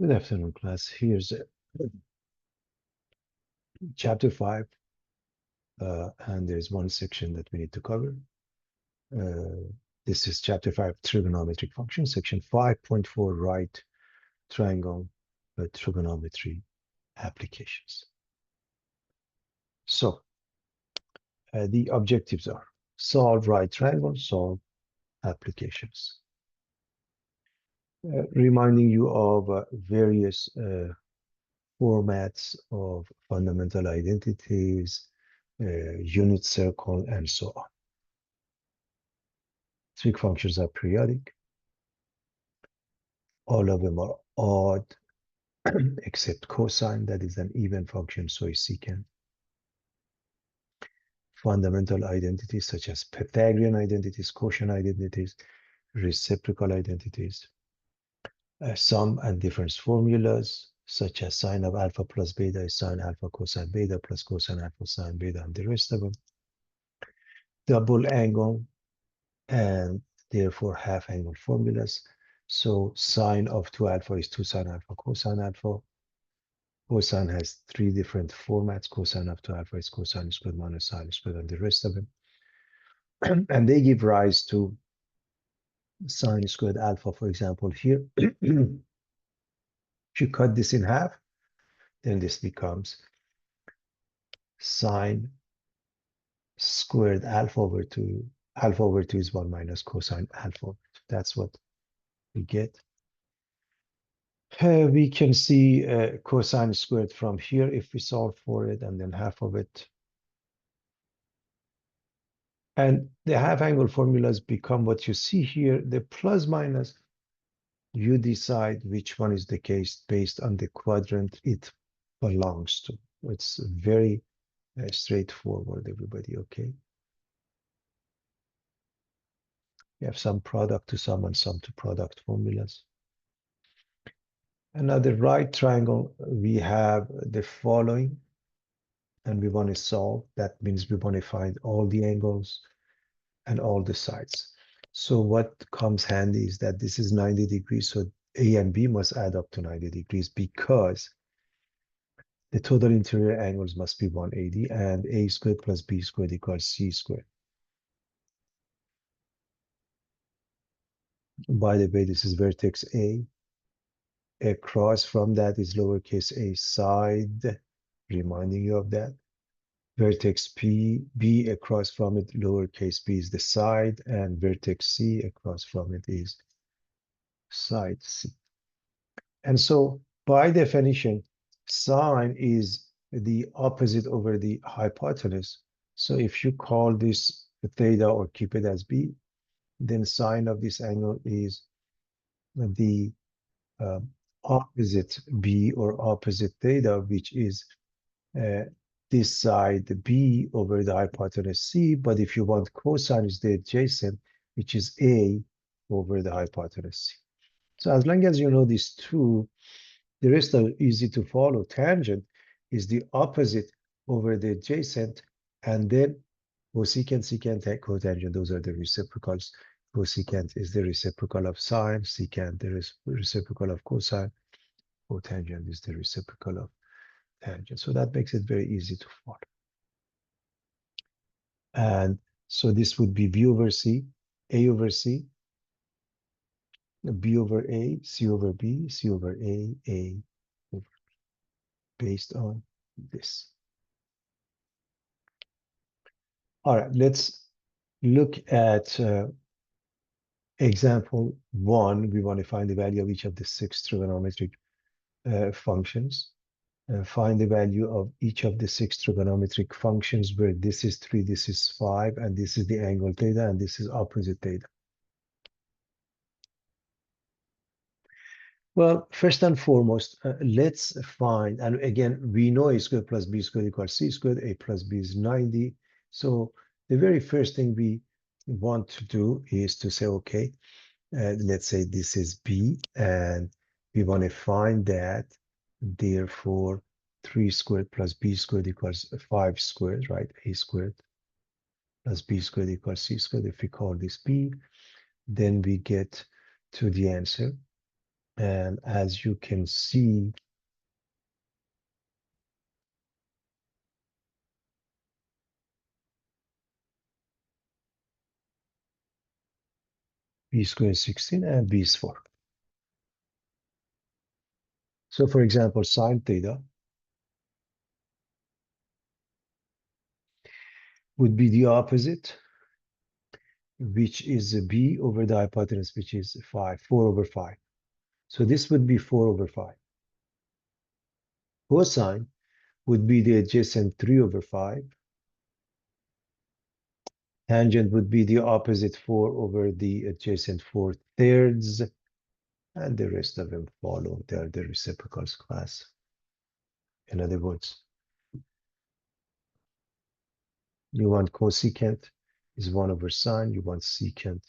Good afternoon, class. Here's chapter 5, and there's one section that we need to cover. This is chapter 5, trigonometric functions, section 5.4, right triangle trigonometry applications. So, the objectives are solve right triangle, solve applications. Reminding you of various formats of fundamental identities, unit circle, and so on. Trig functions are periodic. All of them are odd, except cosine, that is an even function, so is secant. Fundamental identities such as Pythagorean identities, quotient identities, reciprocal identities. Sum and difference formulas such as sine of alpha plus beta is sine alpha cosine beta plus cosine alpha sine beta, and the rest of them. Double angle and therefore half angle formulas. So sine of 2 alpha is 2 sine alpha cosine alpha. Cosine has 3 different formats. Cosine of 2 alpha is cosine squared minus sine squared, and the rest of them. And they give rise to sine squared alpha, for example, here. If you cut this in half, then this becomes sine squared alpha over 2. Alpha over 2 is 1 minus cosine alpha over 2. That's what we get. We can see cosine squared from here if we solve for it, and then half of it. And the half angle formulas become what you see here. The plus minus, you decide which one is the case based on the quadrant it belongs to. It's very straightforward, everybody, okay? We have some product to sum and sum to product formulas. Another right triangle, we have the following, and we want to solve. That means we want to find all the angles and all the sides. So what comes handy is that this is 90 degrees, so A and B must add up to 90 degrees because the total interior angles must be 180, and A squared plus B squared equals C squared. By the way, this is vertex A. Across from that is lowercase a side, reminding you of that. Vertex B across from it, lowercase b is the side, and vertex C across from it is side C. And so by definition, sine is the opposite over the hypotenuse. So if you call this theta or keep it as B, then sine of this angle is the opposite B or opposite theta, which is this side B over the hypotenuse C. But if you want cosine, is the adjacent, which is A over the hypotenuse C. So as long as you know these two, the rest are easy to follow. Tangent is the opposite over the adjacent, and then cosecant, secant, cotangent, those are the reciprocals. Cosecant is the reciprocal of sine, secant the reciprocal of cosine, cotangent is the reciprocal of tangent. So that makes it very easy to follow. And so this would be B over C, A over C, B over A, C over B, C over A over B, based on this. All right, let's look at example 1. We want to find the value of each of the 6 trigonometric functions. Find the value of each of the 6 trigonometric functions where this is 3, this is 5, and this is the angle theta, and this is opposite theta. Well, first and foremost, let's find, and again, we know A squared plus B squared equals C squared, A plus B is 90. So the very first thing we want to do is to say, okay, let's say this is B, and we want to find that, therefore, 3 squared plus B squared equals 5 squared, right? A squared plus B squared equals C squared. If we call this B, then we get to the answer. And as you can see, b squared is 16 and b is 4. So for example, sine theta would be the opposite, which is b over the hypotenuse, which is 5, 4 over 5. So this would be 4 over 5. Cosine would be the adjacent 3 over 5. Tangent would be the opposite 4 over the adjacent 4 thirds. And the rest of them follow. They are the reciprocals class. In other words, you want cosecant is 1 over sine. You want secant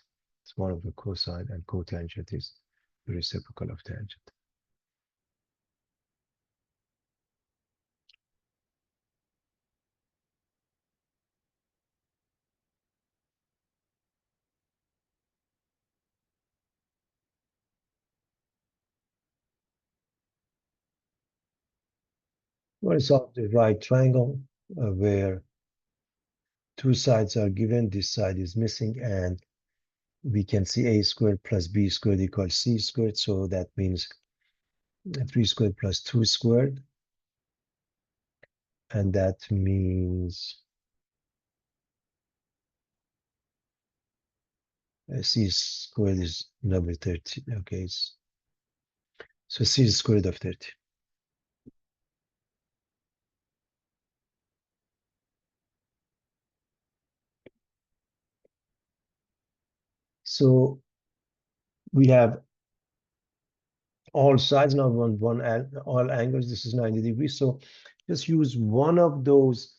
is 1 over cosine. And cotangent is the reciprocal of tangent. What is solve the right triangle where two sides are given, this side is missing, and we can see a squared plus b squared equals c squared. So that means 3 squared plus 2 squared. And that means c squared is number 30. Okay, so c is square root of 30. So we have all sides now, all angles. This is 90 degrees. So just use one of those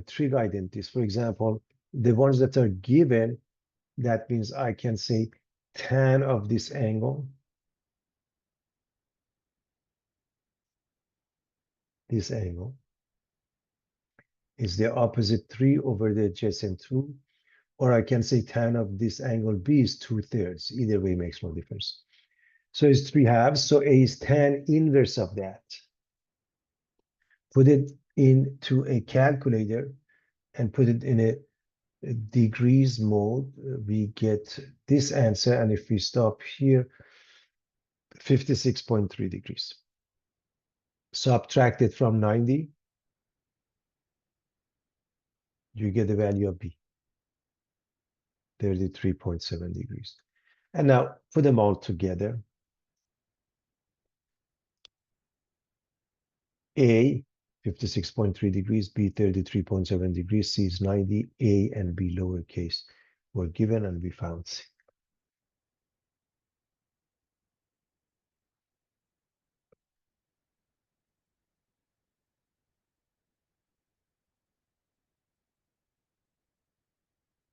trig identities. For example, the ones that are given, that means I can say tan of this angle, this angle, is the opposite 3 over the adjacent 2. Or I can say tan of this angle B is 2/3. Either way makes no difference. So it's 3/2. So A is tan inverse of that. Put it into a calculator and put it in a degrees mode. We get this answer. And if we stop here, 56.3 degrees. Subtract it from 90, you get the value of B, 33.7 degrees. And now put them all together. A, 56.3 degrees, B, 33.7 degrees, C is 90, A and B lowercase were given, and we found C.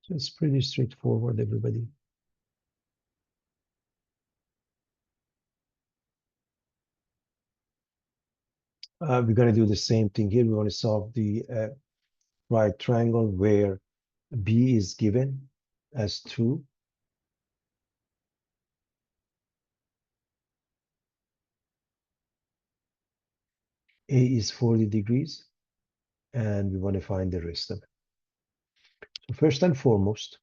So it's pretty straightforward, everybody. We're going to do the same thing here. We want to solve the right triangle where B is given as 2. A is 40 degrees, and we want to find the rest of it. So first and foremost,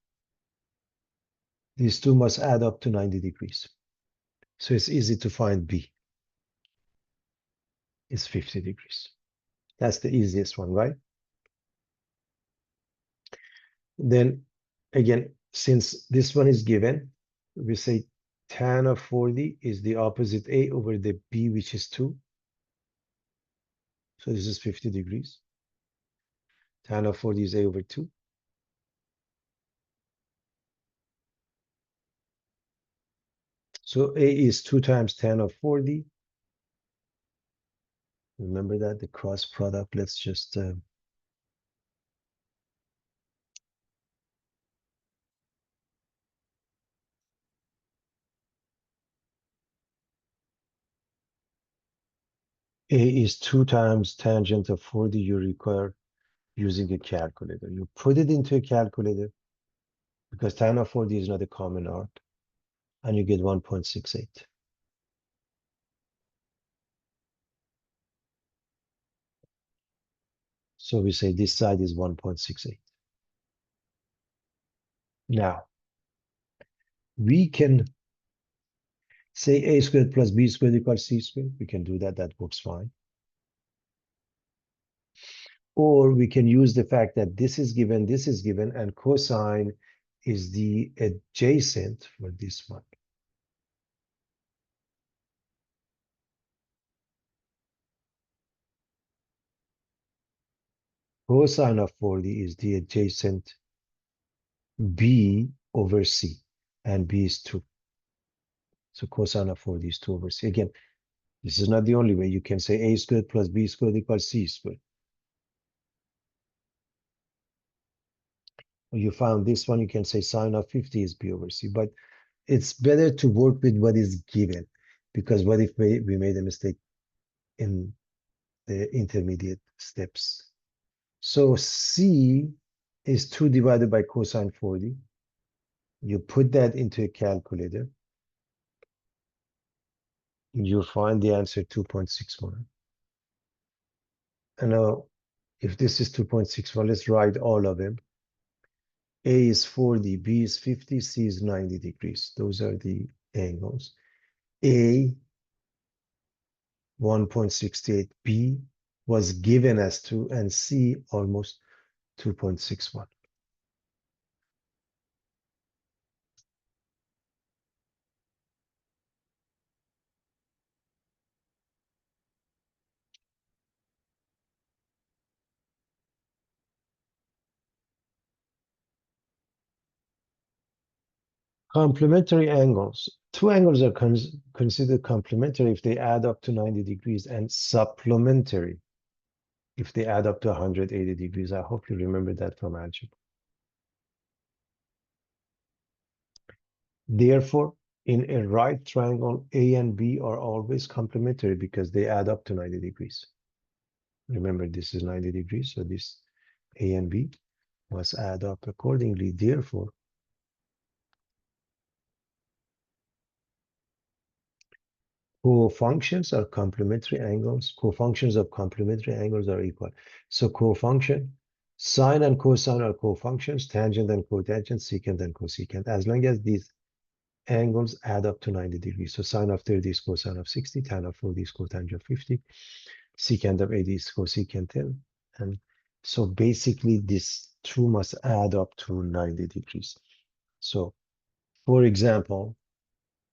these two must add up to 90 degrees. So it's easy to find B. It's 50 degrees. That's the easiest one, right? Then again, since this one is given, we say tan of 40 is the opposite A over the B, which is 2. So this is 50 degrees. Tan of 40 is A over 2. So A is 2 times tan of 40. Remember that, the cross product. Let's just A is 2 times tangent of 40. You require using a calculator. You put it into a calculator because tan of 40 is not a common arc, and you get 1.68. So we say this side is 1.68. Now, we can say a squared plus b squared equals c squared. We can do that. That works fine. Or we can use the fact that this is given, and cosine is the adjacent for this one. Cosine of 40 is the adjacent b over c, and b is 2. So cosine of 40 is 2 over c. Again, this is not the only way. You can say a squared plus b squared equals c squared. Or you found this one, you can say sine of 50 is b over c. But it's better to work with what is given, because what if we made a mistake in the intermediate steps? So c is 2 divided by cosine 40. You put that into a calculator. You find the answer 2.61. And now, if this is 2.61, let's write all of them. A is 40, B is 50, C is 90 degrees. Those are the angles. A 1.68, B was given as 2, and C almost 2.61. Complementary angles. Two angles are considered complementary if they add up to 90 degrees, and supplementary if they add up to 180 degrees. I hope you remember that from algebra. Therefore, in a right triangle, A and B are always complementary because they add up to 90 degrees. Remember, this is 90 degrees, so this A and B must add up accordingly. Therefore, co-functions are complementary angles. Co-functions of complementary angles are equal. So co-function, sine and cosine are co-functions, tangent and cotangent, secant and cosecant, as long as these angles add up to 90 degrees. So sine of 30 is cosine of 60, tan of 40 is cotangent of 50, secant of 80 is cosecant 10. And so basically this two must add up to 90 degrees. So for example,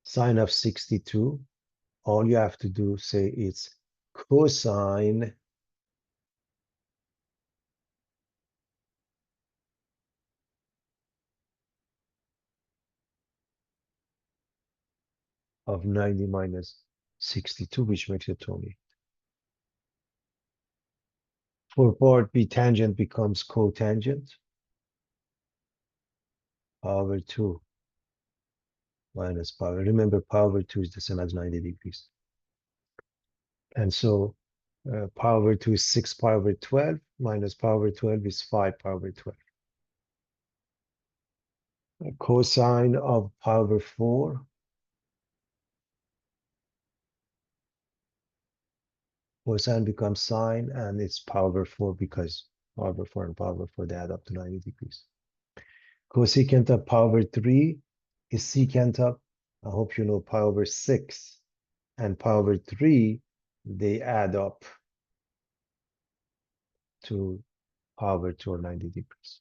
sine of 62, all you have to do, say it's cosine of 90 minus 62, which makes it 20. For part B, tangent becomes cotangent, power 2 minus power. Remember, power 2 is the same as 90 degrees. And so power 2 is 6 power 12 minus power 12 is 5 power 12. Cosine of power 4 cosine becomes sine, and it's power 4 because power 4 and power 4 they add up to 90 degrees. Cosecant of power 3 is secant of, I hope you know, power 6 and power 3, they add up to power 2 or 90 degrees.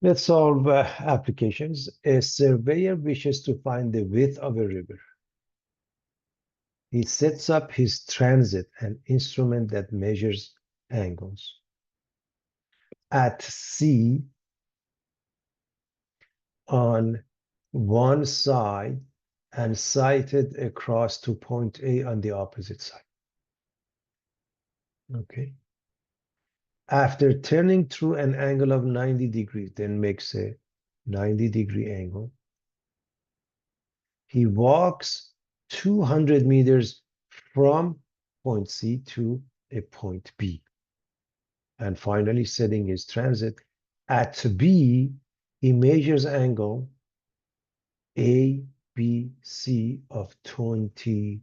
Let's solve applications. A surveyor wishes to find the width of a river. He sets up his transit, an instrument that measures angles. At C, on one side and sighted across to point A on the opposite side. Okay. After turning through an angle of 90 degrees, then makes a 90-degree angle. He walks 200 meters from point C to a point B. And finally, setting his transit at B, he measures angle ABC of 20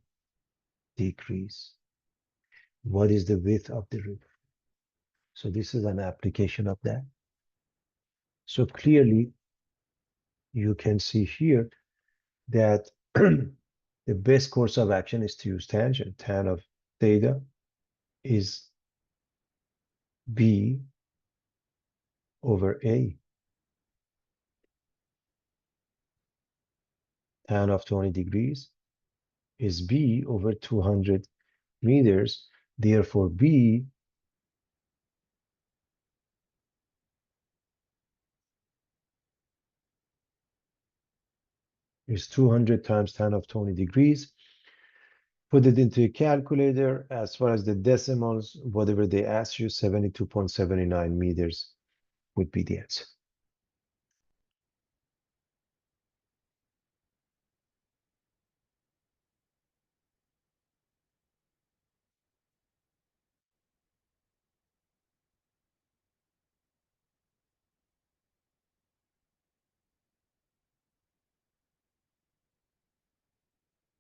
degrees. What is the width of the river? So this is an application of that. So clearly, you can see here that the best course of action is to use tangent. Tan of theta is B over A. Tan of 20 degrees is B over 200 meters. Therefore, B is 200 times tan of 20 degrees. Put it into a calculator. As far as the decimals, whatever they ask you, 72.79 meters would be the answer.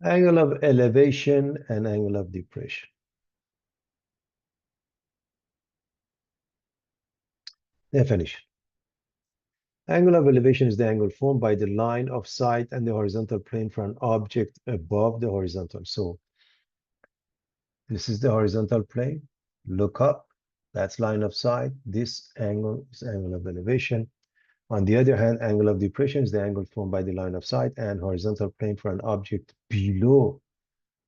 Angle of elevation and angle of depression. Definition. Angle of elevation is the angle formed by the line of sight and the horizontal plane for an object above the horizontal. So this is the horizontal plane. Look up. That's line of sight. This angle is angle of elevation. On the other hand, angle of depression is the angle formed by the line of sight and horizontal plane for an object below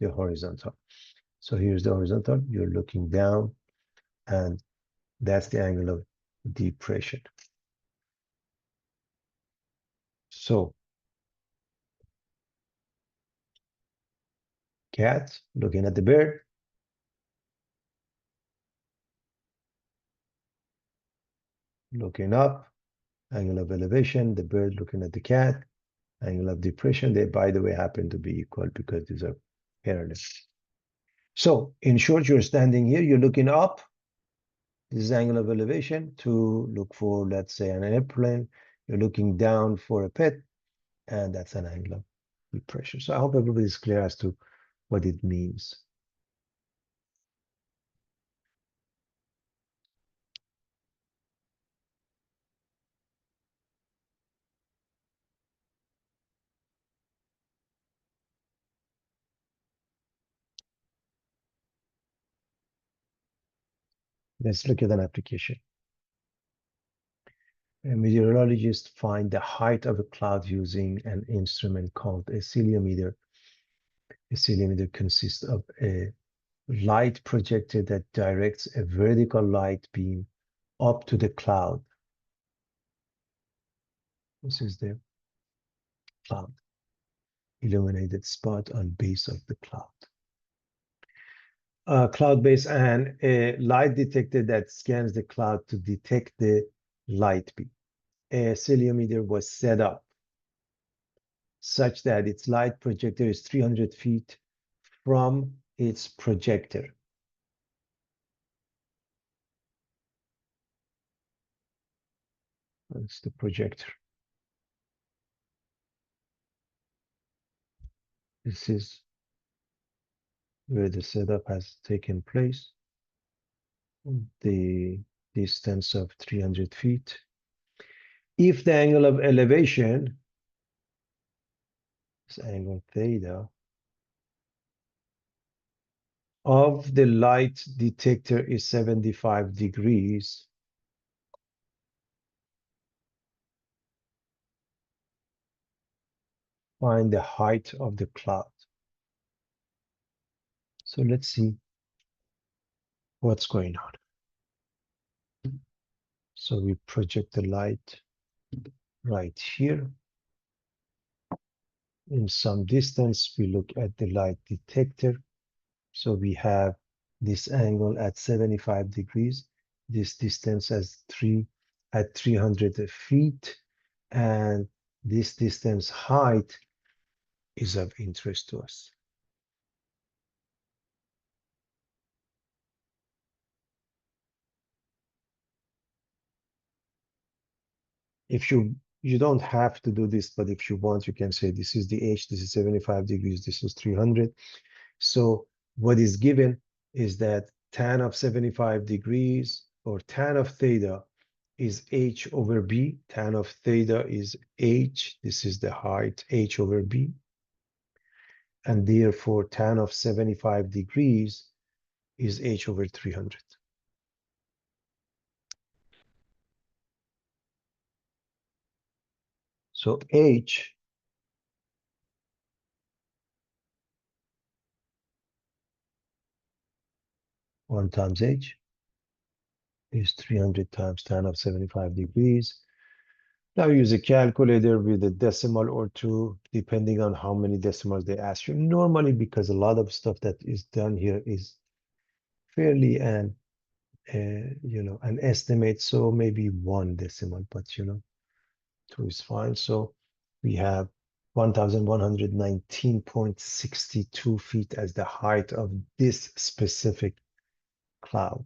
the horizontal. So here's the horizontal. You're looking down, and that's the angle of depression. So cat looking at the bird, looking up, angle of elevation, the bird looking at the cat, angle of depression. They, by the way, happen to be equal because these are parallel. So in short, you're standing here, you're looking up. This is angle of elevation to look for, let's say, an airplane. You're looking down for a pet, and that's an angle of depression. So I hope everybody's clear as to what it means. Let's look at an application. A meteorologist find the height of a cloud using an instrument called a ceilometer. A ceilometer consists of a light projector that directs a vertical light beam up to the cloud. This is the cloud, illuminated spot on base of the cloud. Cloud base and a light detector that scans the cloud to detect the light beam. A ceilometer was set up such that its light projector is 300 feet from its projector. That's the projector. This is where the setup has taken place. The distance of 300 feet. If the angle of elevation, this angle theta, of the light detector is 75 degrees, find the height of the cloud. So let's see what's going on. So we project the light right here. In some distance, we look at the light detector. So we have this angle at 75 degrees, this distance at 300 feet, and this distance height is of interest to us. if you don't have to do this, but if you want, you can say this is the h, this is 75 degrees, this is 300. So what is given is that tan of 75 degrees or tan of theta is h over b. Tan of theta is h. This is the height, h over b. And therefore, tan of 75 degrees is h over 300. So h 1 times h is 300 times tan of 75 degrees. Now use a calculator with a decimal or two, depending on how many decimals they ask you. Normally, because a lot of stuff that is done here is fairly an an estimate, so maybe one decimal, but two is fine. So we have 1,119.62 feet as the height of this specific cloud.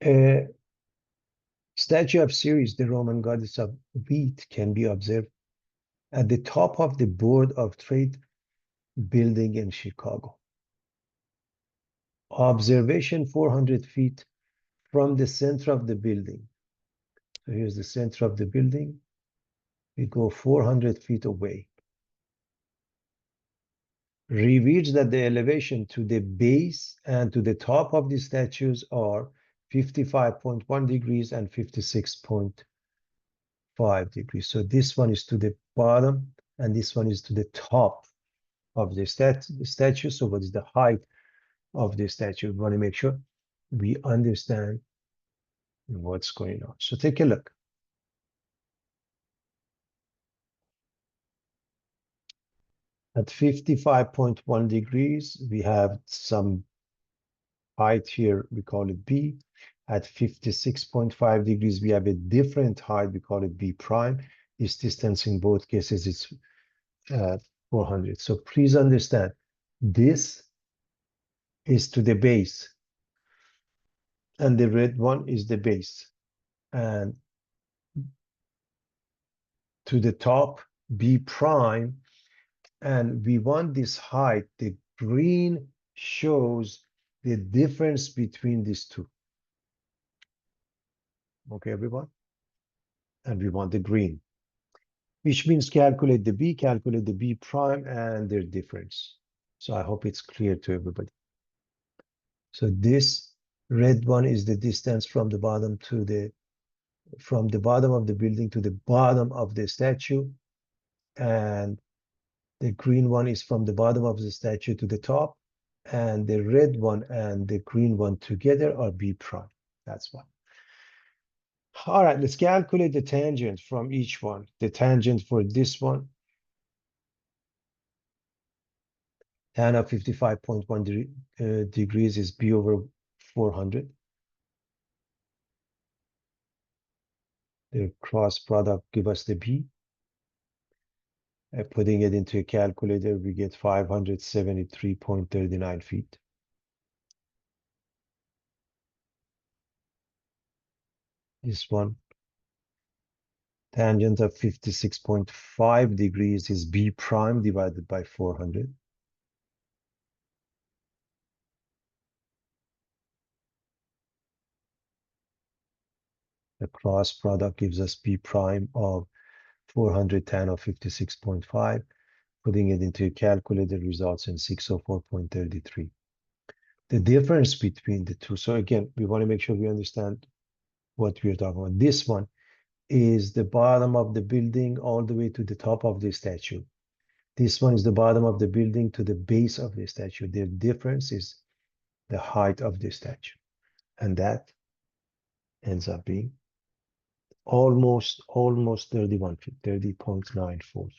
A statue of Ceres, the Roman goddess of wheat, can be observed at the top of the Board of Trade building in Chicago. Observation 400 feet from the center of the building. So here's the center of the building. We go 400 feet away. Reveals that the elevation to the base and to the top of the statues are 55.1 degrees and 56.5 degrees. So this one is to the bottom and this one is to the top of the statue. So what is the height of the statue? We want to make sure we understand what's going on. So take a look. At 55.1 degrees, we have some height here, we call it B. At 56.5 degrees, we have a different height, we call it B prime. This distance in both cases is 400. So please understand, this is to the base, and the red one is the base. And to the top, B prime, and we want this height. The green shows the difference between these two. Okay, everyone? And we want the green, which means calculate the B prime, and their difference. So I hope it's clear to everybody. So this red one is the distance from the bottom to from the bottom of the building to the bottom of the statue. And the green one is from the bottom of the statue to the top. And the red one and the green one together are B prime. That's one. All right, let's calculate the tangent from each one. The tangent for this one, tan of 55.1 degrees is B over 400. The cross product give us the B. Putting it into a calculator, we get 573.39 feet. This one, tangent of 56.5 degrees is B prime divided by 400. The cross product gives us B prime of 400 tan of 56.5. Putting it into a calculator results in 604.33. The difference between the two. So again, we want to make sure we understand what we are talking about. This one is the bottom of the building all the way to the top of the statue. This one is the bottom of the building to the base of the statue. The difference is the height of the statue. And that ends up being almost 31 feet, 30.94.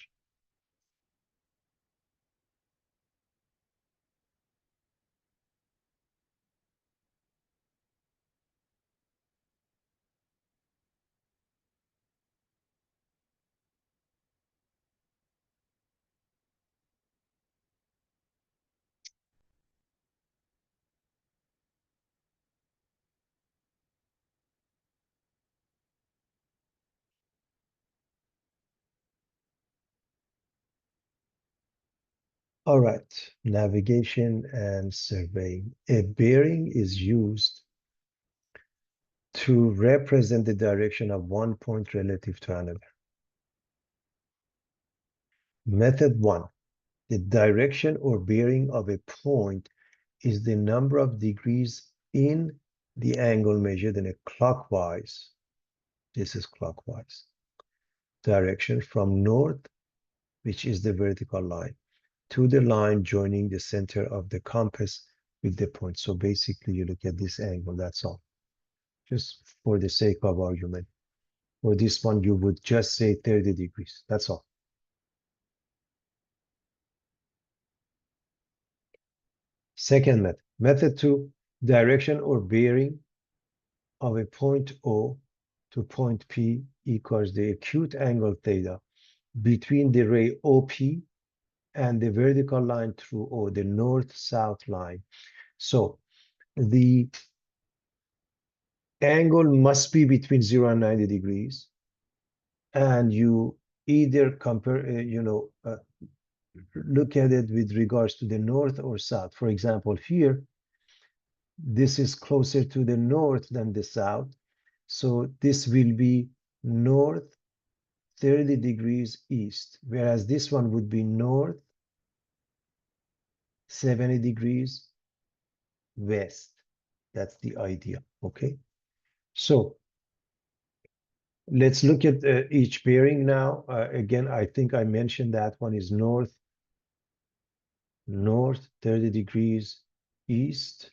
All right, navigation and surveying. A bearing is used to represent the direction of one point relative to another. Method one, the direction or bearing of a point is the number of degrees in the angle measured in a clockwise, this is clockwise, direction from north, which is the vertical line, to the line joining the center of the compass with the point. So basically you look at this angle, that's all. Just for the sake of argument. For this one, you would just say 30 degrees. That's all. Second method. Method two, direction or bearing of a point O to point P equals the acute angle theta between the ray OP and the vertical line through O, the north-south line. So the angle must be between 0 and 90 degrees. And you either compare, look at it with regards to the north or south. For example, here, this is closer to the north than the south. So this will be north 30 degrees east, whereas this one would be north 70 degrees west. That's the idea, okay? So let's look at each bearing now. Again, I think I mentioned that one is north 30 degrees east.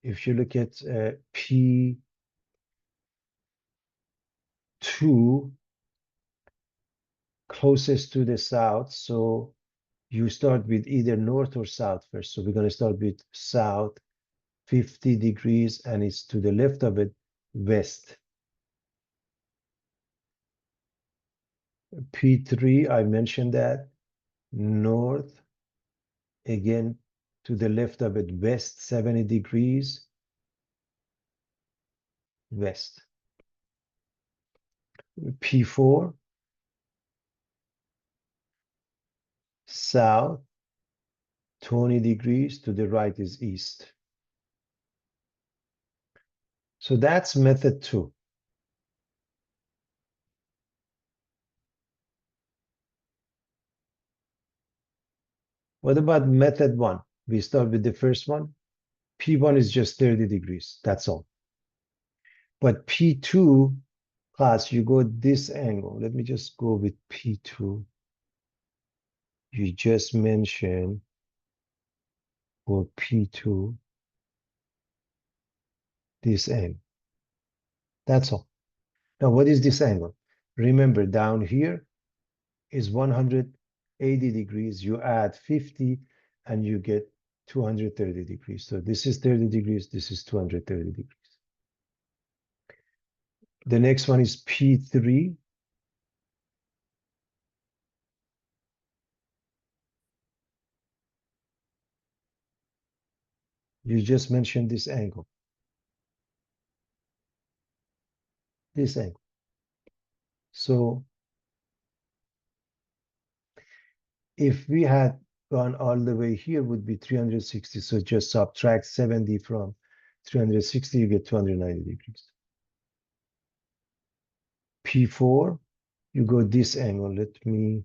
If you look at P2, closest to the south, so you start with either north or south first. So we're going to start with south, 50 degrees, and it's to the left of it, west. P3, I mentioned that, north, again, to the left of it, west, 70 degrees, west. P4, south, 20 degrees, to the right is east. So that's method two. What about method one? We start with the first one. P1 is just 30 degrees, that's all. But P2, class, you go this angle. Let me just go with P2. You just mentioned for P2 this angle. That's all. Now, what is this angle? Remember, down here is 180 degrees. You add 50 and you get 230 degrees. So this is 30 degrees. This is 230 degrees. The next one is P3. You just mentioned this angle. This angle. So if we had gone all the way here, would be 360. So just subtract 70 from 360, you get 290 degrees. P4, you go this angle. Let me,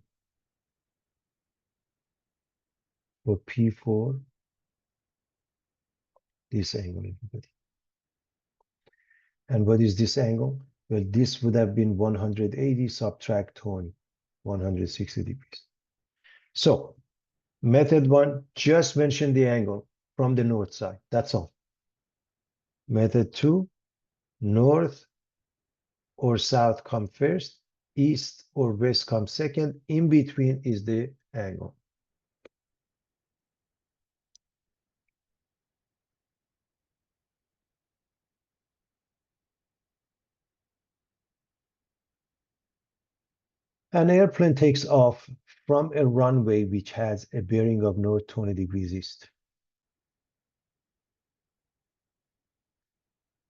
for P4, this angle, everybody. And what is this angle? Well, this would have been 180, subtract 20, 160 degrees. So method one, just mention the angle from the north side. That's all. Method two, north or south come first, east or west come second. In between is the angle. An airplane takes off from a runway which has a bearing of north 20 degrees east.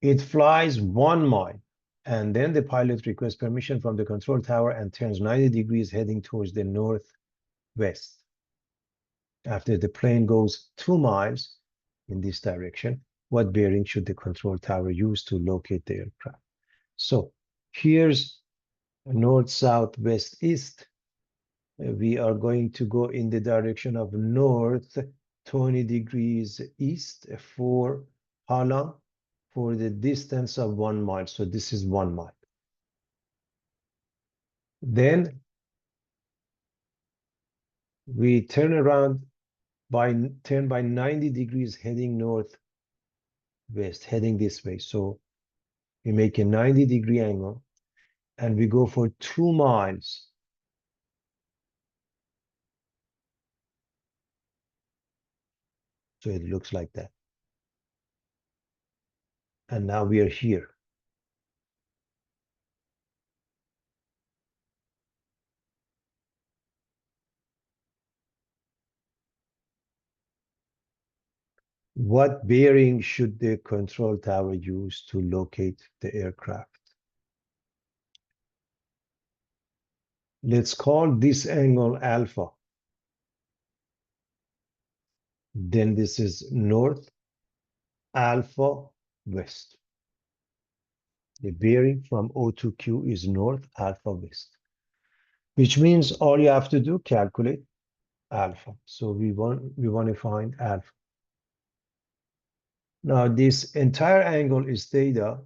It flies 1 mile, and then the pilot requests permission from the control tower and turns 90 degrees heading towards the northwest. After the plane goes 2 miles in this direction, what bearing should the control tower use to locate the aircraft? So here's north, south, west, east. We are going to go in the direction of north 20 degrees east for how long? For the distance of 1 mile. So this is 1 mile. Then we turn by 90 degrees heading northwest, heading this way. So we make a 90-degree angle and we go for 2 miles. So it looks like that. And now we are here. What bearing should the control tower use to locate the aircraft? Let's call this angle alpha. Then this is north, alpha, west. The bearing from O to Q is north, alpha, west, which means all you have to do, calculate alpha. So we want to find alpha. Now this entire angle is theta.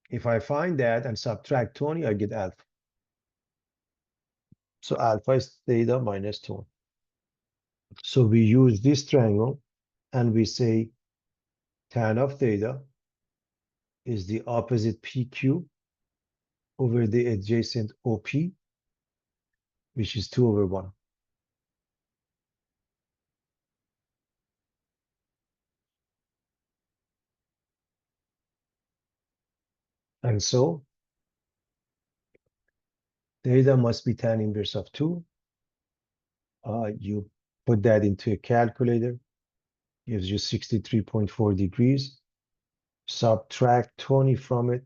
If I find that and subtract 20, I get alpha. So alpha is theta minus 20. So we use this triangle and we say tan of theta is the opposite PQ over the adjacent OP, which is 2/1. And so theta must be tan inverse of 2. You put that into a calculator, gives you 63.4 degrees. Subtract 20 from it,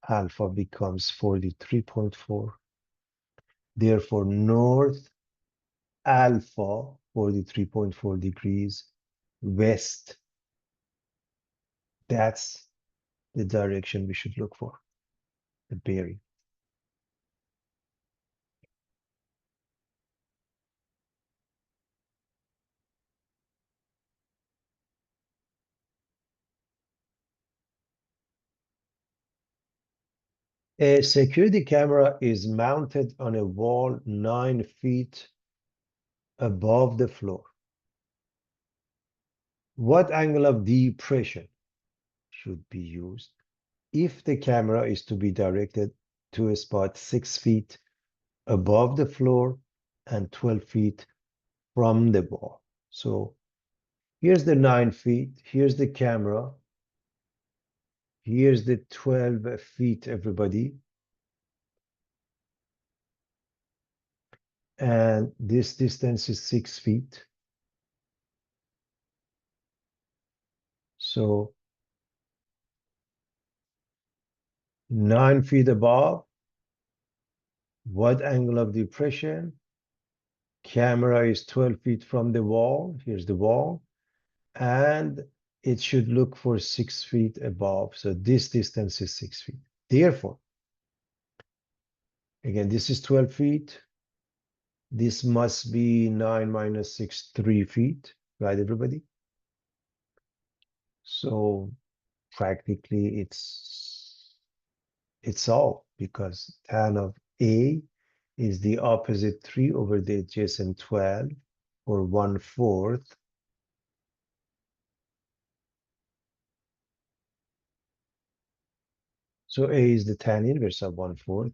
alpha becomes 43.4. Therefore, north alpha 43.4 degrees, west, that's the direction we should look for, the bearing. A security camera is mounted on a wall 9 feet above the floor. What angle of depression should be used if the camera is to be directed to a spot 6 feet above the floor and 12 feet from the wall? So here's the 9 feet, here's the camera, here's the 12 feet, everybody. And this distance is 6 feet. So 9 feet above, what angle of depression? Camera is 12 feet from the wall. Here's the wall. And it should look for 6 feet above. So this distance is 6 feet. Therefore, again, this is 12 feet. This must be 9 minus 6, 3 feet, right, everybody? So practically it's all because tan of A is the opposite 3 over the adjacent 12 or 1/4. So A is the tan inverse of 1/4.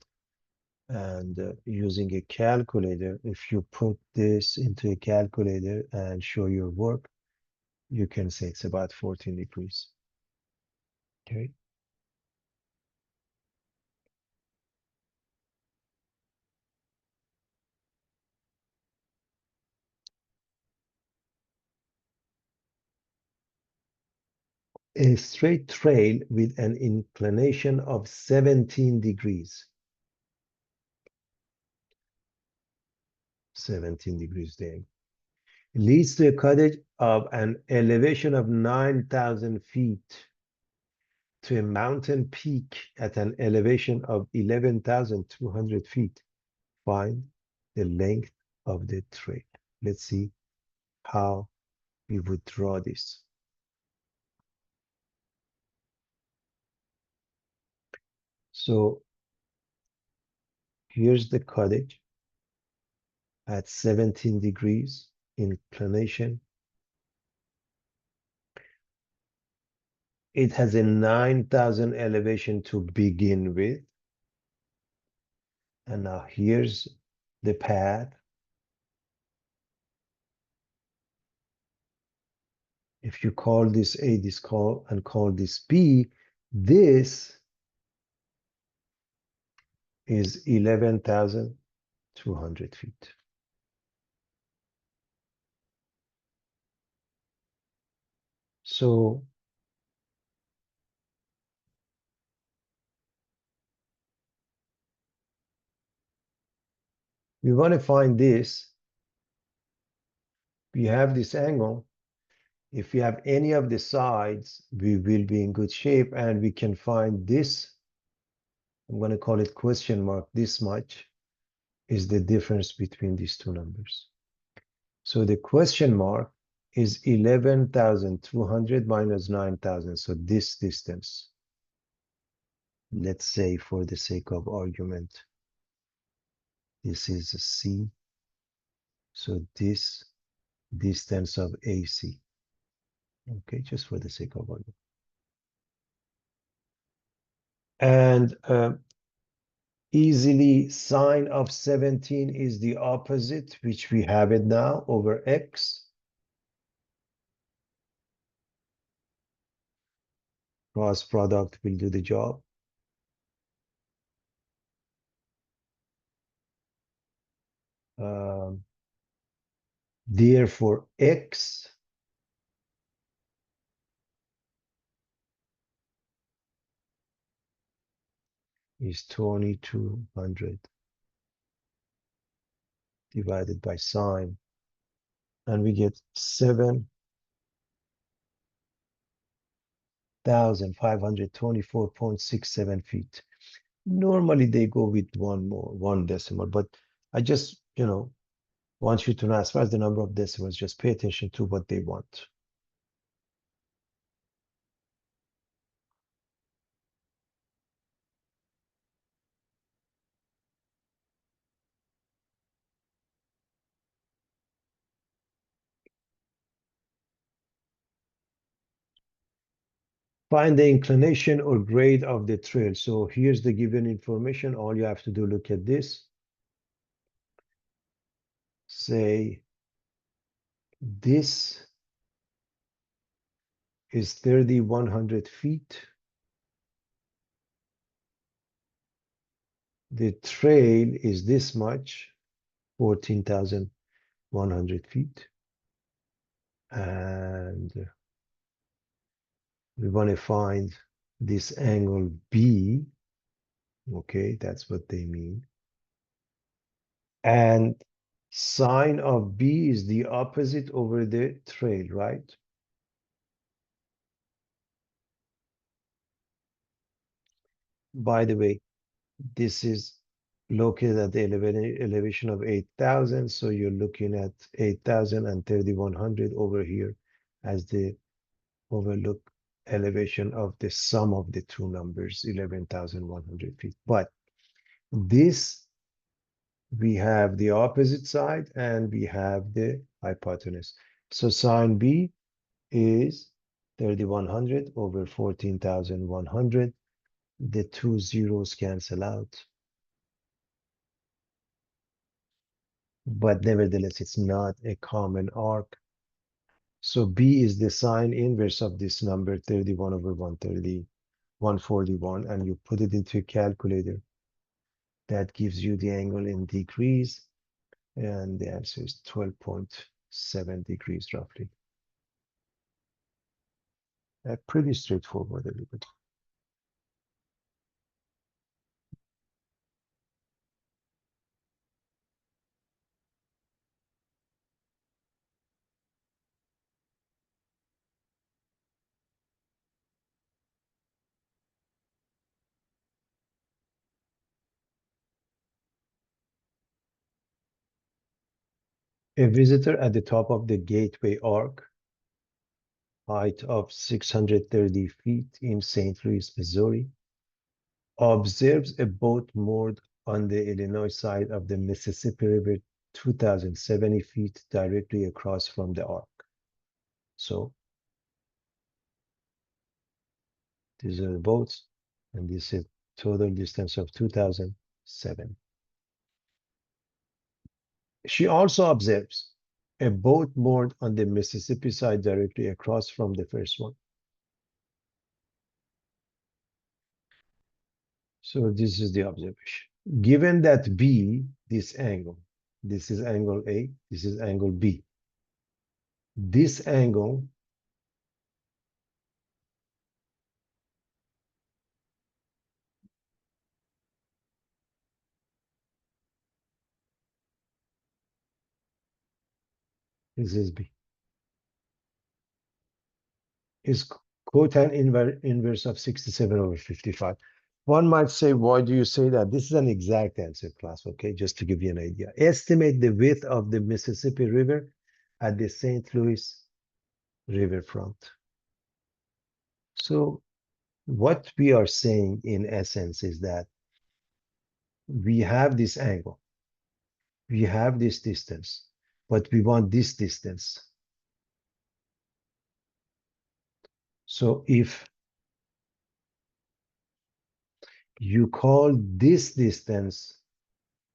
And using a calculator, if you put this into a calculator and show your work, you can say it's about 14 degrees. Okay. A straight trail with an inclination of 17 degrees. 17 degrees there. Leads to a cottage of an elevation of 9,000 feet to a mountain peak at an elevation of 11,200 feet. Find the length of the trail. Let's see how we would draw this. So here's the cottage at 17 degrees inclination. It has a 9,000 elevation to begin with. And now here's the path. If you call this A, this call, and call this B, this is 11,200 feet. So we want to find this. We have this angle. If we have any of the sides, we will be in good shape, and we can find this. I'm going to call it question mark. This much is the difference between these two numbers. So the question mark is 11,200 minus 9,000. So this distance, let's say for the sake of argument, this is a C. So this distance of AC. Okay, just for the sake of argument. And easily sine of 17 is the opposite, which we have it now, over x. Cross product will do the job. Therefore, x is 2,200 divided by sine, and we get 7,524.67 feet. Normally they go with one decimal, but I just, want you to know, as far as the number of decimals, just pay attention to what they want. Find the inclination or grade of the trail. So here's the given information. All you have to do, look at this. Say this is 3,100 feet. The trail is this much, 14,100 feet. And we want to find this angle B. Okay, that's what they mean. And sine of B is the opposite over the trail, right? By the way, this is located at the elevation of 8,000. So you're looking at 8,000 and 3,100 over here as the overlook elevation of the sum of the two numbers, 11,100 feet. But this, we have the opposite side and we have the hypotenuse. So sine B is 3,100 over 14,100. The two zeros cancel out. But nevertheless, it's not a common arc. So B is the sine inverse of this number, 31 over 130, 141, and you put it into a calculator. That gives you the angle in degrees, and the answer is 12.7 degrees roughly. Pretty straightforward, everybody. A visitor at the top of the Gateway Arc, height of 630 feet in St. Louis, Missouri, observes a boat moored on the Illinois side of the Mississippi River 2,070 feet directly across from the arc. So these are the boats, and this is total distance of 2,007. She also observes a boat moored on the Mississippi side directly across from the first one. So this is the observation. Given that B, this angle, this is angle A, this is angle B. This angle is B. Is cotan inverse of 67 over 55. One might say, why do you say that? This is an exact answer, class, okay? Just to give you an idea. Estimate the width of the Mississippi River at the St. Louis riverfront. So what we are saying in essence is that we have this angle, we have this distance, but we want this distance. So if you call this distance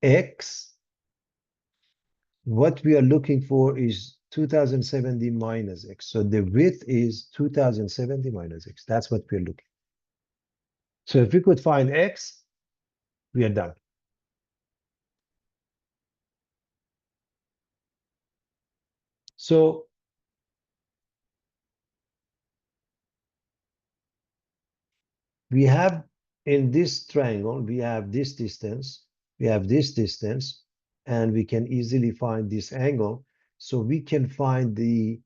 x, what we are looking for is 2070 minus x. So the width is 2070 minus x. That's what we're looking. So if we could find x, we are done. So we have in this triangle, we have this distance, we have this distance, and we can easily find this angle. So we can find the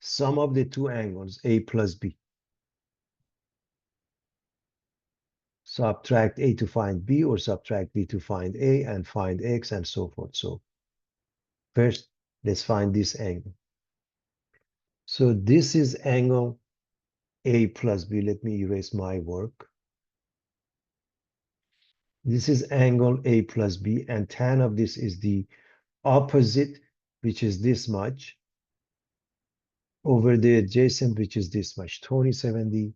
sum of the two angles, A plus B. Subtract A to find B, or subtract B to find A, and find X, and so forth. So first, let's find this angle. So this is angle A plus B. Let me erase my work. This is angle A plus B, and tan of this is the opposite, which is this much, over the adjacent, which is this much, 2070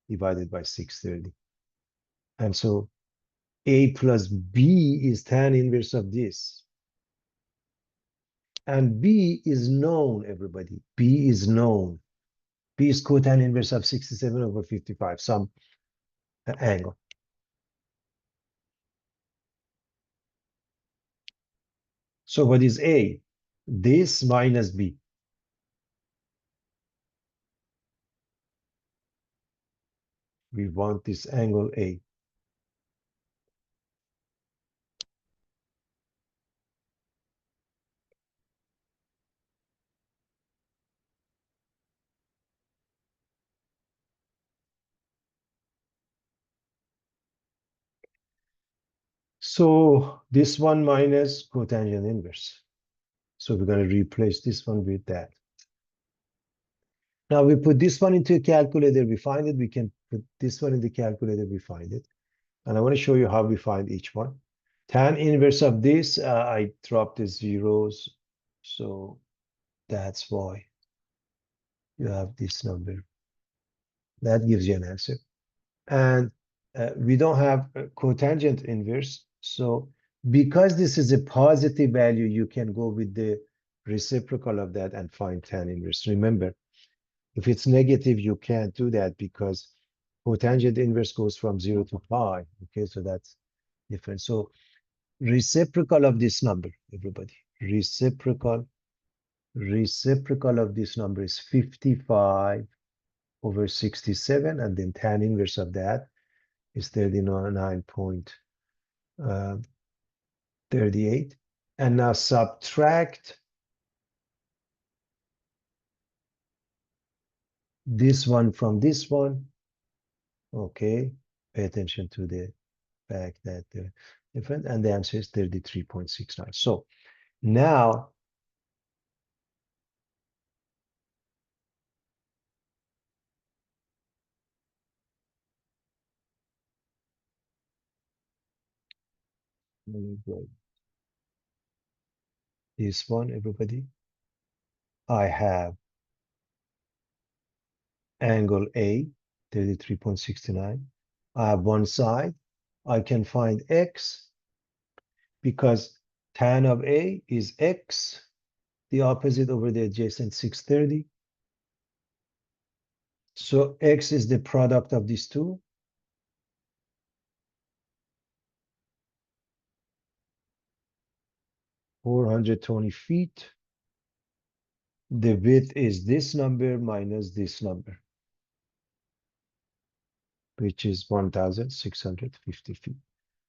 divided by 630. And so A plus B is tan inverse of this. And B is known, everybody. B is known. B is cotan inverse of 67 over 55, some angle. So what is A? This minus B. We want this angle A. So this one minus cotangent inverse. So we're going to replace this one with that. Now we put this one into a calculator, we find it. We can put this one in the calculator, we find it. And I want to show you how we find each one. Tan inverse of this, I dropped the zeros. So that's why you have this number. That gives you an answer. And we don't have a cotangent inverse. So because this is a positive value, you can go with the reciprocal of that and find tan inverse. Remember, if it's negative, you can't do that because cotangent inverse goes from 0 to pi. Okay, so that's different. So reciprocal of this number, everybody, reciprocal of this number is 55 over 67, and then tan inverse of that is 39.38. And now subtract this one from this one. Okay, pay attention to the fact that they're different, and the answer is 33.69. So now this one, everybody, I have angle A, 33.69. I have one side. I can find X because tan of A is X, the opposite over the adjacent 630. So X is the product of these two. 420 feet. The width is this number minus this number, which is 1,650 feet.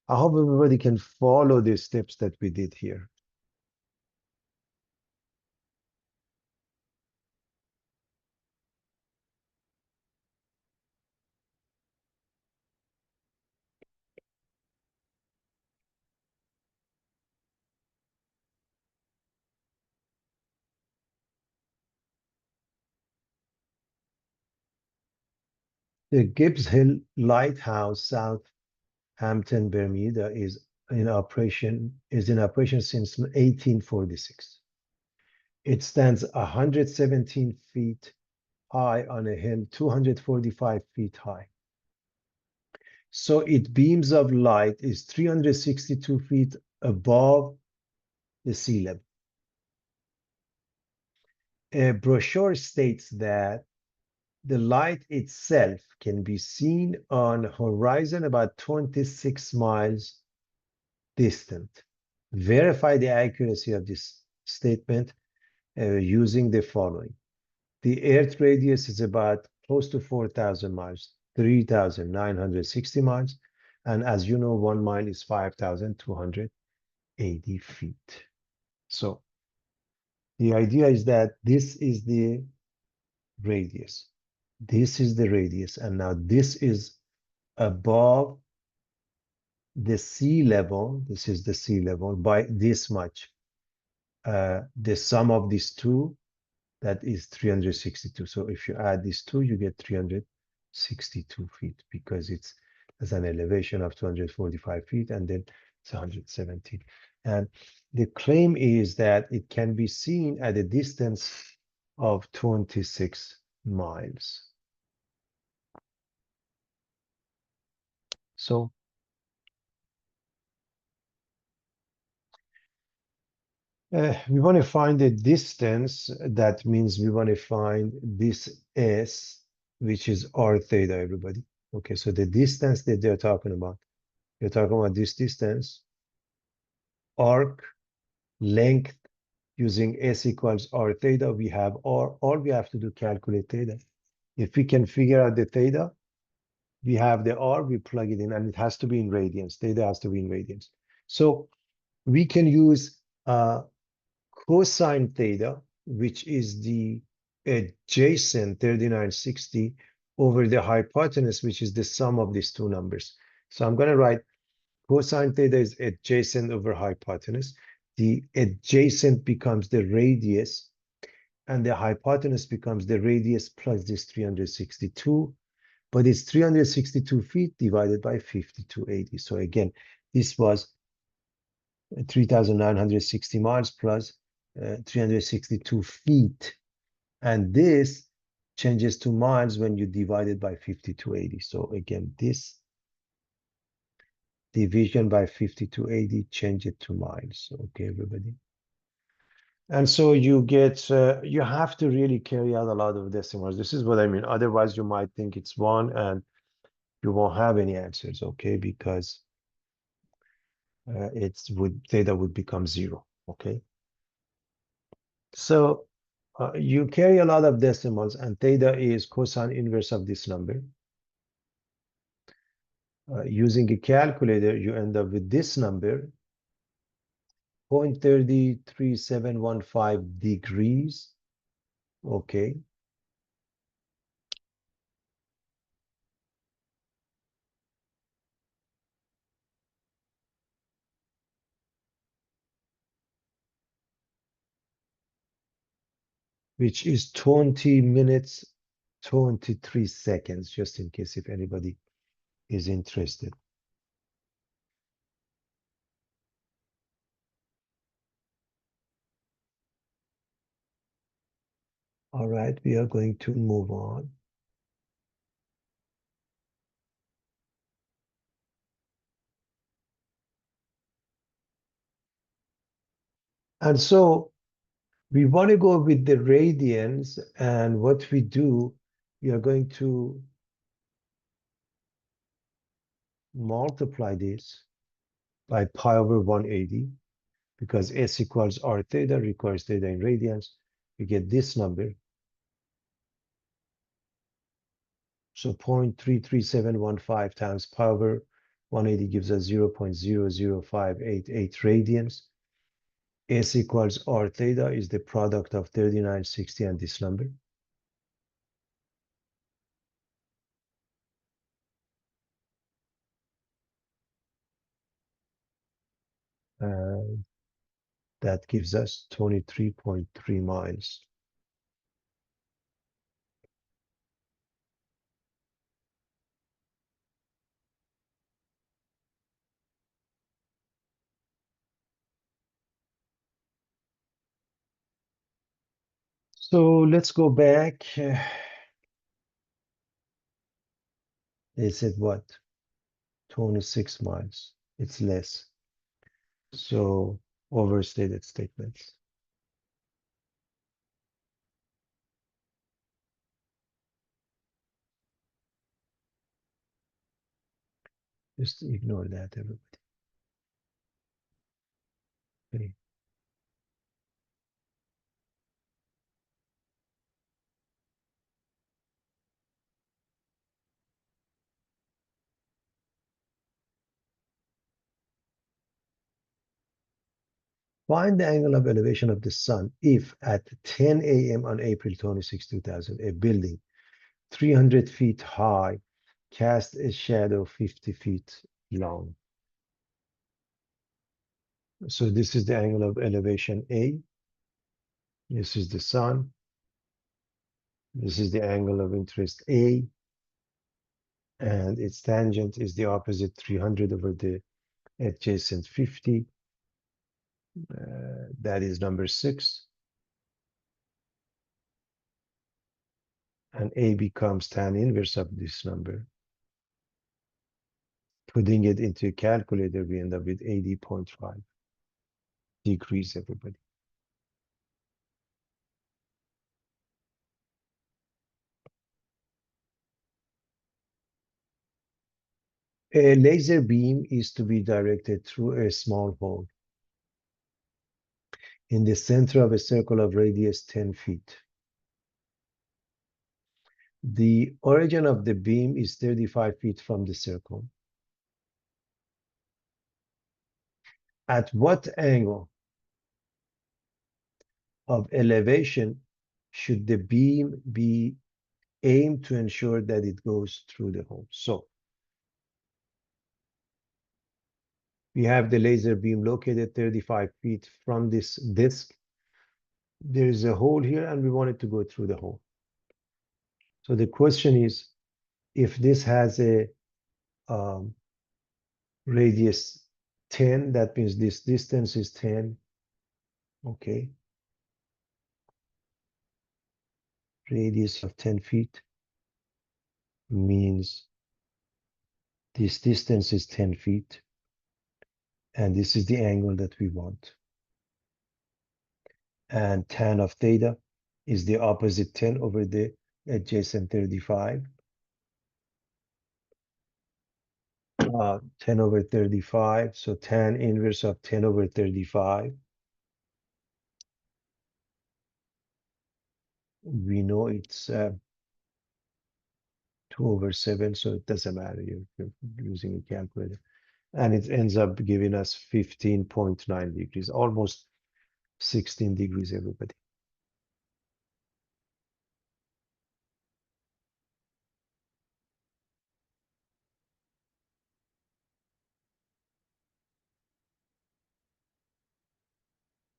I hope everybody can follow the steps that we did here. The Gibbs Hill Lighthouse, Southampton, Bermuda, is in operation since 1846. It stands 117 feet high on a hill, 245 feet high. So its beams of light is 362 feet above the sea level. A brochure states that the light itself can be seen on horizon about 26 miles distant. Verify the accuracy of this statement using the following. The Earth radius is about close to 4,000 miles, 3,960 miles. And as you know, 1 mile is 5,280 feet. So the idea is that this is the radius. This is the radius. And now this is above the sea level. This is the sea level by this much. The sum of these two, that is 362. So if you add these two, you get 362 feet because it's as an elevation of 245 feet and then it's 117. And the claim is that it can be seen at a distance of 26 miles. So we want to find the distance. That means we want to find this S, which is r theta, everybody. Okay, so the distance that they're talking about, they're talking about this distance, arc length, using S equals r theta. We have r, all we have to do calculate theta. If we can figure out the theta, we have the r, we plug it in, and it has to be in radians. Theta has to be in radians. So we can use cosine theta, which is the adjacent 3960 over the hypotenuse, which is the sum of these two numbers. So I'm going to write cosine theta is adjacent over hypotenuse. The adjacent becomes the radius, and the hypotenuse becomes the radius plus this 362. But it's 362 feet divided by 5280. So again, this was 3,960 miles plus 362 feet. And this changes to miles when you divide it by 5280. So again, this division by 5280 change it to miles. Okay, everybody. And so you get, you have to really carry out a lot of decimals. This is what I mean. Otherwise, you might think it's one and you won't have any answers, okay? Because theta would become zero, okay? So You carry a lot of decimals, and theta is cosine inverse of this number. Using a calculator, you end up with this number, 0.33715 degrees. Okay. Which is 20 minutes, 23 seconds, just in case if anybody is interested. All right, we are going to move on. And so we want to go with the radians, and what we do, we are going to multiply this by pi over 180, because S equals R theta requires theta in radians. We get this number. So 0.33715 times pi over 180 gives us 0.00588 radians. S equals R theta is the product of 39, 60, and this number. And that gives us 23.3 miles. So let's go back. They said what? 26 miles. It's less. So overstated statements. Just ignore that, everybody. Okay. Find the angle of elevation of the sun if at 10 a.m. on April 26, 2000, a building 300 feet high cast a shadow 50 feet long. So this is the angle of elevation A. This is the sun. This is the angle of interest A. And its tangent is the opposite 300 over the adjacent 50. That is number 6. And A becomes tan inverse of this number. Putting it into a calculator, we end up with 80.5 degrees, everybody. A laser beam is to be directed through a small hole in the center of a circle of radius 10 feet. The origin of the beam is 35 feet from the circle. At what angle of elevation should the beam be aimed to ensure that it goes through the hole? So we have the laser beam located 35 feet from this disk. There is a hole here, and we want it to go through the hole. So the question is, if this has a radius 10, that means this distance is 10. Okay. Radius of 10 feet means this distance is 10 feet. And this is the angle that we want. And tan of theta is the opposite 10 over the adjacent 35. 10 over 35. So tan inverse of 10 over 35 We know it's 2/7, so it doesn't matter. You're using a calculator. And it ends up giving us 15.9 degrees, almost 16 degrees, everybody.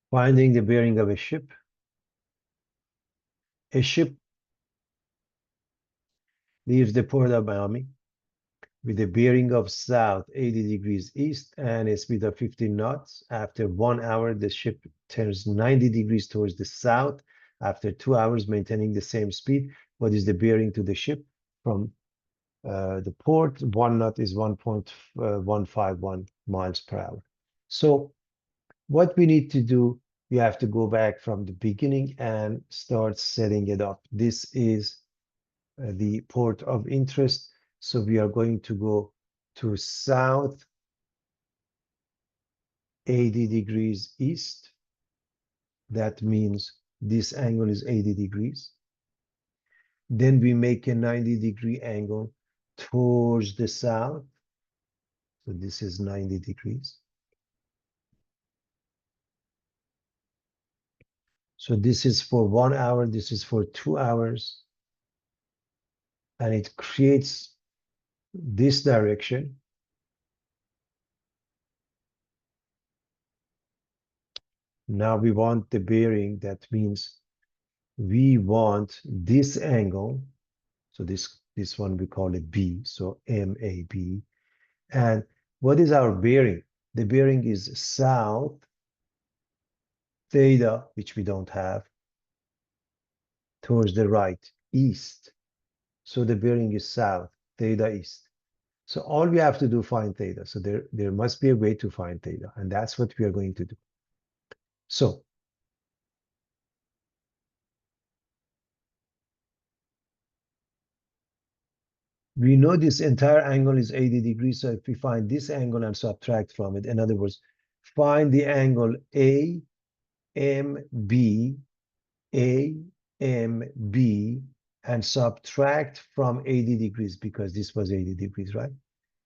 Finding the bearing of a ship. A ship leaves the port of Miami with a bearing of south 80 degrees east and a speed of 15 knots. After 1 hour, the ship turns 90 degrees towards the south. After 2 hours, maintaining the same speed, what is the bearing to the ship from the port? 1 knot is 1.151 miles per hour. So what we need to do, we have to go back from the beginning and start setting it up. This is the port of interest. So we are going to go to south 80 degrees east. That means this angle is 80 degrees. Then we make a 90-degree angle towards the south. So this is 90 degrees. So this is for 1 hour, this is for 2 hours. And it creates this direction. Now we want the bearing. That means we want this angle. So this one we call it B. So MAB. And what is our bearing? The bearing is south theta, which we don't have, towards the right, east. So the bearing is south, theta east. So all we have to do find theta. So there must be a way to find theta, and that's what we are going to do. So we know this entire angle is 80 degrees. So if we find this angle and subtract from it, in other words, find the angle AMB, AMB, and subtract from 80 degrees because this was 80 degrees, right?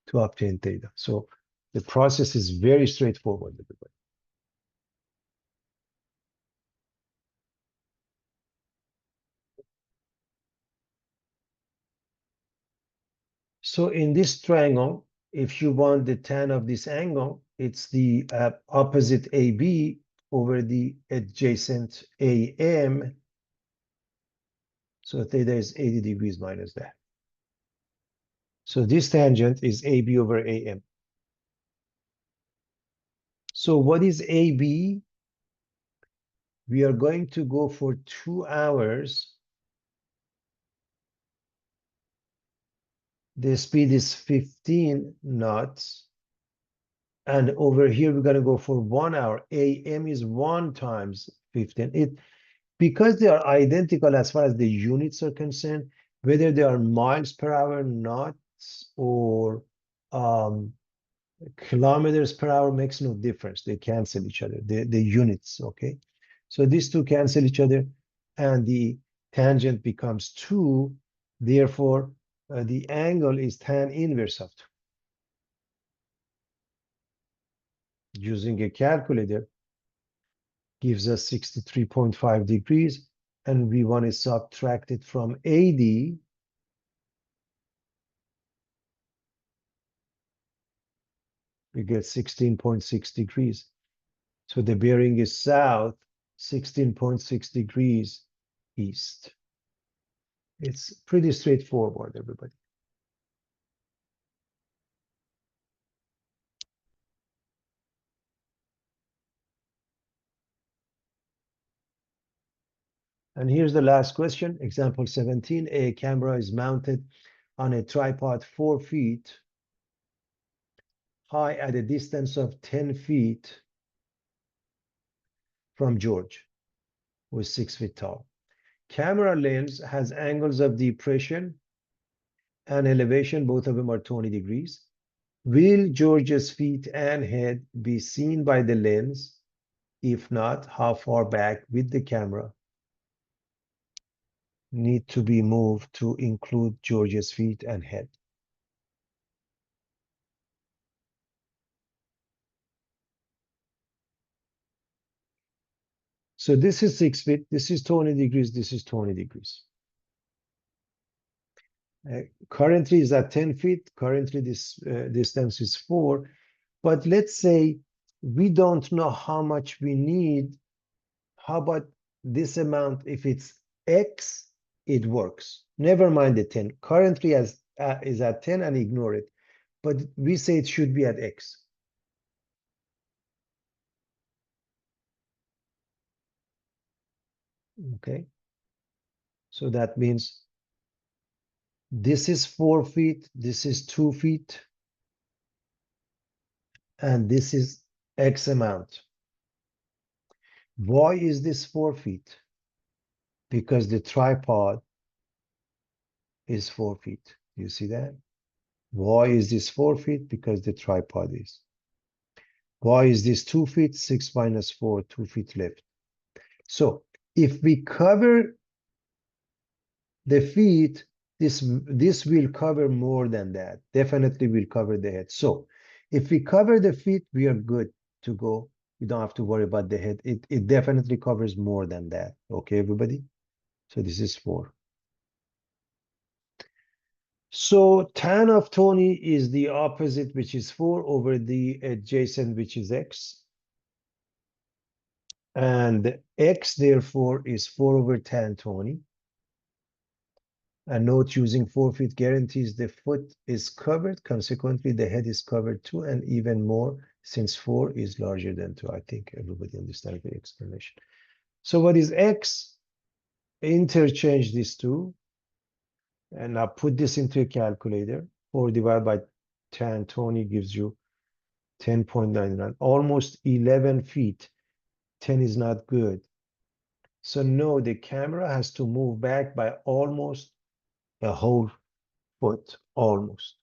To obtain theta. So the process is very straightforward, everybody. So in this triangle, if you want the tan of this angle, it's the opposite AB over the adjacent AM. So theta is 80 degrees minus that. So this tangent is AB over AM. So what is AB? We are going to go for 2 hours. The speed is 15 knots. And over here, we're going to go for 1 hour. AM is 1 times 15. Because they are identical as far as the units are concerned, whether they are miles per hour, knots, or kilometers per hour makes no difference. They cancel each other, the units, okay? So these two cancel each other, and the tangent becomes 2. Therefore, the angle is tan inverse of 2. Using a calculator gives us 63.5 degrees, and we want to subtract it from 80. We get 16.6 degrees. So the bearing is south, 16.6 degrees east. It's pretty straightforward, everybody. And here's the last question. Example 17, a camera is mounted on a tripod 4 feet high at a distance of 10 feet from George, who is 6 feet tall. Camera lens has angles of depression and elevation, both of them are 20 degrees. Will George's feet and head be seen by the lens? If not, how far back with the camera need to be moved to include George's feet and head? So this is 6 feet, this is 20 degrees, this is 20 degrees. Currently is at 10 feet, currently this distance is 4, but let's say we don't know how much we need. How about this amount? If it's X, it works. Never mind the 10. Currently is at 10 and ignore it. But we say it should be at X. Okay. So that means this is 4 feet, this is 2 feet, and this is X amount. Why is this 4 feet? Because the tripod is 4 feet. You see that? Why is this 4 feet? Because the tripod is. Why is this 2 feet? 6 minus 4, 2 feet left. So if we cover the feet, this will cover more than that. Definitely will cover the head. So if we cover the feet, we are good to go. We don't have to worry about the head. It definitely covers more than that. Okay, everybody? So this is 4. So tan of 20 is the opposite, which is 4 over the adjacent, which is x. And x, therefore, is 4 over tan 20. And note, using 4 feet guarantees the foot is covered. Consequently, the head is covered too, and even more since 4 is larger than 2. I think everybody understands the explanation. So what is x? Interchange these two. And now put this into a calculator. 4 divided by tan 20 gives you 10.99, almost 11 feet. 10 is not good. So no, the camera has to move back by almost a whole foot, almost.